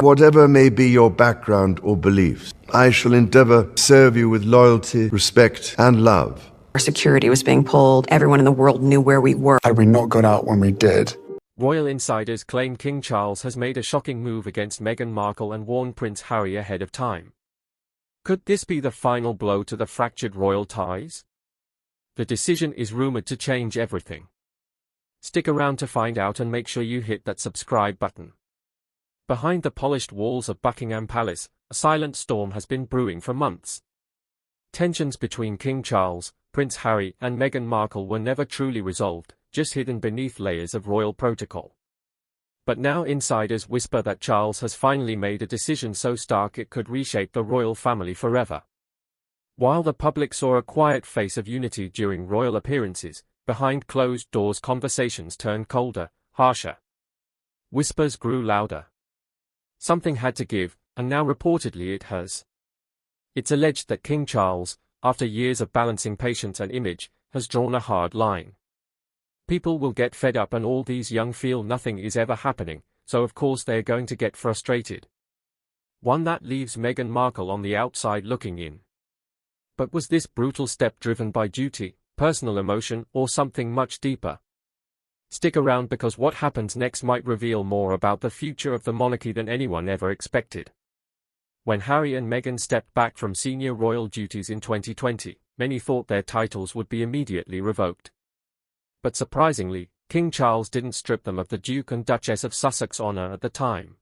Whatever may be your background or beliefs, I shall endeavor to serve you with loyalty, respect, and love. Our security was being pulled. Everyone in the world knew where we were. Had we not got out when we did. Royal insiders claim King Charles has made a shocking move against Meghan Markle and warned Prince Harry ahead of time. Could this be the final blow to the fractured royal ties? The decision is rumored to change everything. Stick around to find out and make sure you hit that subscribe button. Behind the polished walls of Buckingham Palace, a silent storm has been brewing for months. Tensions between King Charles, Prince Harry, and Meghan Markle were never truly resolved, just hidden beneath layers of royal protocol. But now insiders whisper that Charles has finally made a decision so stark it could reshape the royal family forever. While the public saw a quiet face of unity during royal appearances, behind closed doors conversations turned colder, harsher. Whispers grew louder. Something had to give, and now reportedly it has. It's alleged that King Charles, after years of balancing patience and image, has drawn a hard line. People will get fed up and all these young feel nothing is ever happening, so of course they're going to get frustrated. One that leaves Meghan Markle on the outside looking in. But was this brutal step driven by duty, personal emotion, or something much deeper? Stick around because what happens next might reveal more about the future of the monarchy than anyone ever expected. When Harry and Meghan stepped back from senior royal duties in 2020, many thought their titles would be immediately revoked. But surprisingly, King Charles didn't strip them of the Duke and Duchess of Sussex honor at the time.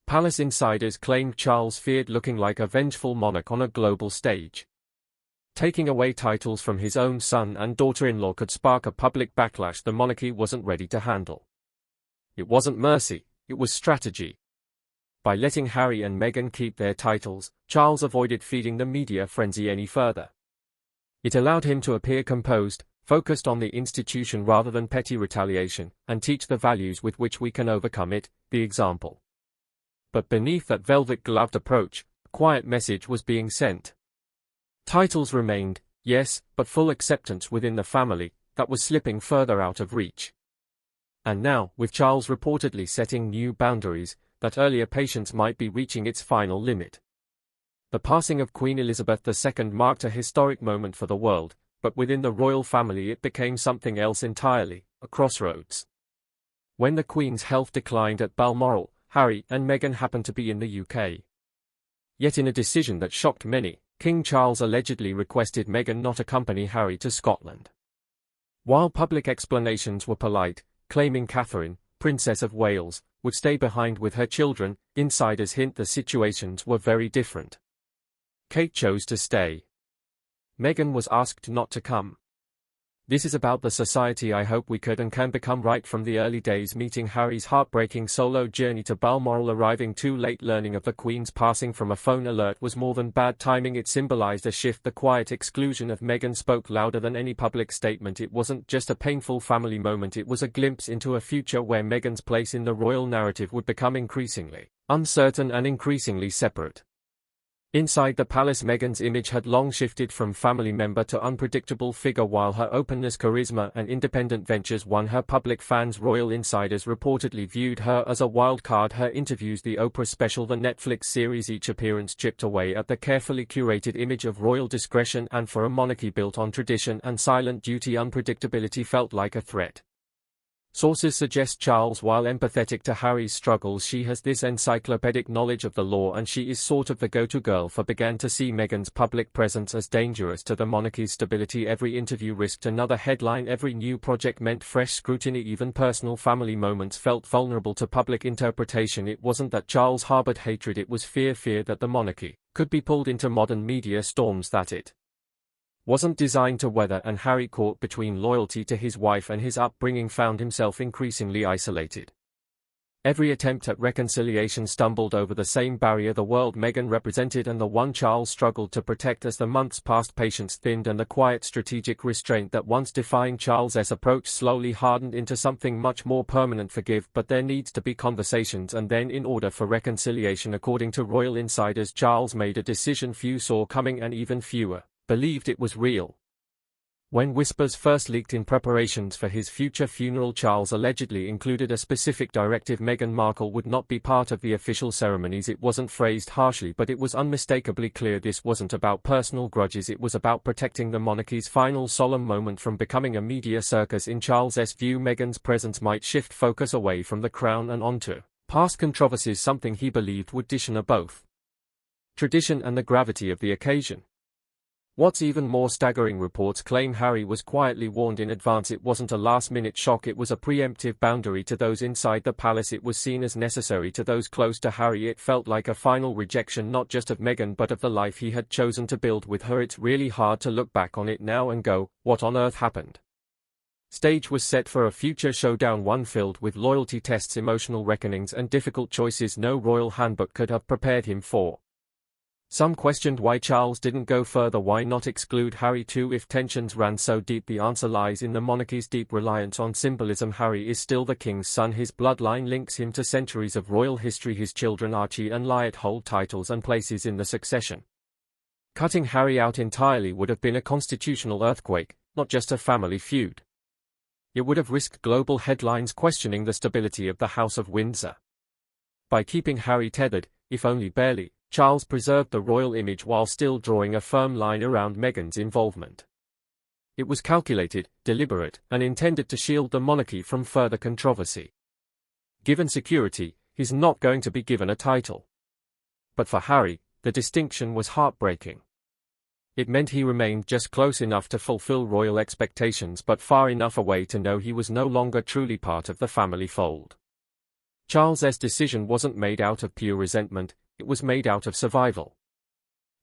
Palace insiders claimed Charles feared looking like a vengeful monarch on a global stage. Taking away titles from his own son and daughter-in-law could spark a public backlash the monarchy wasn't ready to handle. It wasn't mercy, it was strategy. By letting Harry and Meghan keep their titles, Charles avoided feeding the media frenzy any further. It allowed him to appear composed, focused on the institution rather than petty retaliation, and teach the values with which we can overcome it, the example. But beneath that velvet-gloved approach, a quiet message was being sent. Titles remained, yes, but full acceptance within the family, that was slipping further out of reach. And now, with Charles reportedly setting new boundaries, that earlier patience might be reaching its final limit. The passing of Queen Elizabeth II marked a historic moment for the world, but within the royal family it became something else entirely, a crossroads. When the Queen's health declined at Balmoral, Harry and Meghan happened to be in the UK. Yet in a decision that shocked many, King Charles allegedly requested Meghan not accompany Harry to Scotland. While public explanations were polite, claiming Catherine, Princess of Wales, would stay behind with her children, insiders hint the situations were very different. Kate chose to stay. Meghan was asked not to come. This is about the society I hope we could and can become right from the early days meeting Harry's heartbreaking solo journey to Balmoral arriving too late learning of the Queen's passing from a phone alert was more than bad timing it symbolized a shift the quiet exclusion of Meghan spoke louder than any public statement it wasn't just a painful family moment it was a glimpse into a future where Meghan's place in the royal narrative would become increasingly uncertain and increasingly separate. Inside the palace Meghan's image had long shifted from family member to unpredictable figure while her openness charisma and independent ventures won her public fans royal insiders reportedly viewed her as a wild card her interviews the Oprah special the Netflix series each appearance chipped away at the carefully curated image of royal discretion and for a monarchy built on tradition and silent duty unpredictability felt like a threat. Sources suggest Charles while empathetic to Harry's struggles she has this encyclopedic knowledge of the law and she is sort of the go-to girl for began to see Meghan's public presence as dangerous to the monarchy's stability every interview risked another headline every new project meant fresh scrutiny even personal family moments felt vulnerable to public interpretation it wasn't that Charles harbored hatred it was fear that the monarchy could be pulled into modern media storms that it wasn't designed to weather and Harry caught between loyalty to his wife and his upbringing found himself increasingly isolated. Every attempt at reconciliation stumbled over the same barrier the world Meghan represented and the one Charles struggled to protect as the months passed patience thinned and the quiet strategic restraint that once defined Charles's approach slowly hardened into something much more permanent forgive but there needs to be conversations and then in order for reconciliation according to royal insiders Charles made a decision few saw coming and even fewer believed it was real. When whispers first leaked in preparations for his future funeral, Charles allegedly included a specific directive Meghan Markle would not be part of the official ceremonies. It wasn't phrased harshly, but it was unmistakably clear this wasn't about personal grudges. It was about protecting the monarchy's final solemn moment from becoming a media circus. In Charles's view, Meghan's presence might shift focus away from the crown and onto past controversies, something he believed would dishonor both tradition and the gravity of the occasion. What's even more staggering, reports claim Harry was quietly warned in advance. It wasn't a last-minute shock, it was a preemptive boundary to those inside the palace. It was seen as necessary to those close to Harry. It felt like a final rejection not just of Meghan but of the life he had chosen to build with her. It's really hard to look back on it now and go, what on earth happened? Stage was set for a future showdown, one filled with loyalty tests, emotional reckonings and difficult choices no royal handbook could have prepared him for. Some questioned why Charles didn't go further. Why not exclude Harry too if tensions ran so deep? The answer lies in the monarchy's deep reliance on symbolism. Harry is still the king's son. His bloodline links him to centuries of royal history. His children Archie and Wyatt hold titles and places in the succession. Cutting Harry out entirely would have been a constitutional earthquake, not just a family feud. It would have risked global headlines questioning the stability of the House of Windsor. By keeping Harry tethered, if only barely, Charles preserved the royal image while still drawing a firm line around Meghan's involvement. It was calculated, deliberate, and intended to shield the monarchy from further controversy. Given security, he's not going to be given a title. But for Harry, the distinction was heartbreaking. It meant he remained just close enough to fulfill royal expectations but far enough away to know he was no longer truly part of the family fold. Charles's decision wasn't made out of pure resentment, it was made out of survival.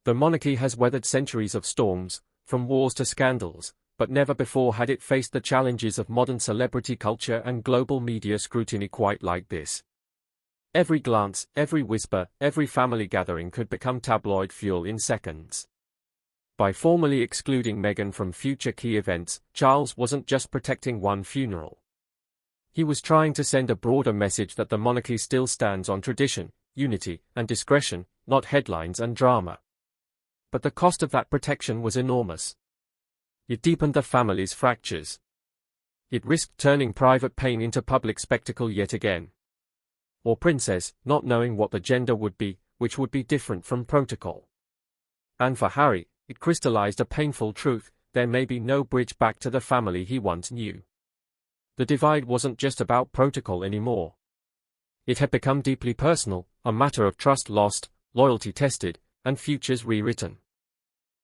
The monarchy has weathered centuries of storms, from wars to scandals, but never before had it faced the challenges of modern celebrity culture and global media scrutiny quite like this. Every glance, every whisper, every family gathering could become tabloid fuel in seconds. By formally excluding Meghan from future key events, Charles wasn't just protecting one funeral. He was trying to send a broader message that the monarchy still stands on tradition, unity, and discretion, not headlines and drama. But the cost of that protection was enormous. It deepened the family's fractures. It risked turning private pain into public spectacle yet again. Or princess, not knowing what the gender would be, which would be different from protocol. And for Harry, it crystallized a painful truth: there may be no bridge back to the family he once knew. The divide wasn't just about protocol anymore. It had become deeply personal, a matter of trust lost, loyalty tested, and futures rewritten.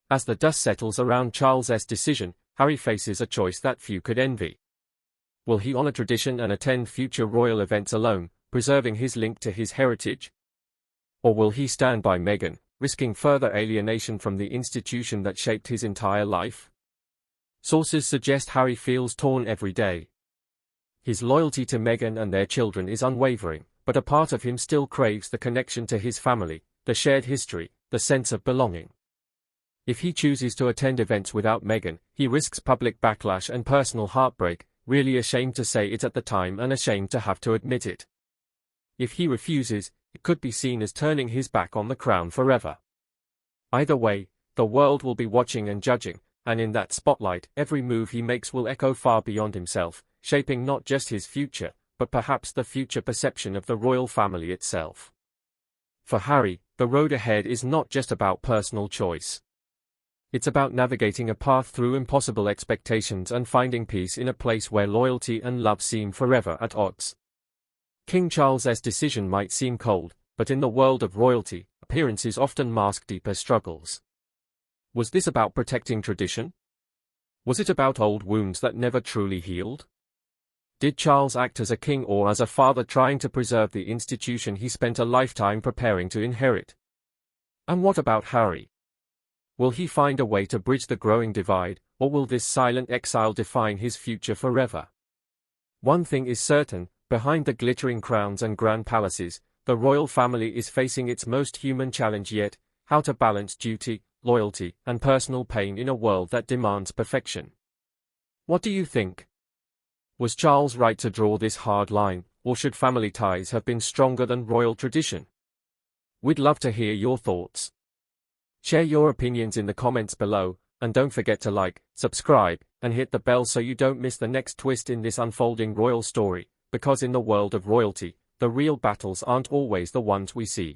As the dust settles around Charles's decision, Harry faces a choice that few could envy. Will he honor tradition and attend future royal events alone, preserving his link to his heritage? Or will he stand by Meghan, risking further alienation from the institution that shaped his entire life? Sources suggest Harry feels torn every day. His loyalty to Meghan and their children is unwavering, but a part of him still craves the connection to his family, the shared history, the sense of belonging. If he chooses to attend events without Meghan, he risks public backlash and personal heartbreak, really ashamed to say it at the time and ashamed to have to admit it. If he refuses, it could be seen as turning his back on the crown forever. Either way, the world will be watching and judging, and in that spotlight, every move he makes will echo far beyond himself, shaping not just his future, but perhaps the future perception of the royal family itself. For Harry, the road ahead is not just about personal choice. It's about navigating a path through impossible expectations and finding peace in a place where loyalty and love seem forever at odds. King Charles's decision might seem cold, but in the world of royalty, appearances often mask deeper struggles. Was this about protecting tradition? Was it about old wounds that never truly healed? Did Charles act as a king or as a father trying to preserve the institution he spent a lifetime preparing to inherit? And what about Harry? Will he find a way to bridge the growing divide, or will this silent exile define his future forever? One thing is certain, behind the glittering crowns and grand palaces, the royal family is facing its most human challenge yet: how to balance duty, loyalty, and personal pain in a world that demands perfection. What do you think? Was Charles right to draw this hard line, or should family ties have been stronger than royal tradition? We'd love to hear your thoughts. Share your opinions in the comments below, And don't forget to like, subscribe, and hit the bell so you don't miss the next twist in this unfolding royal story, because in the world of royalty, the real battles aren't always the ones we see.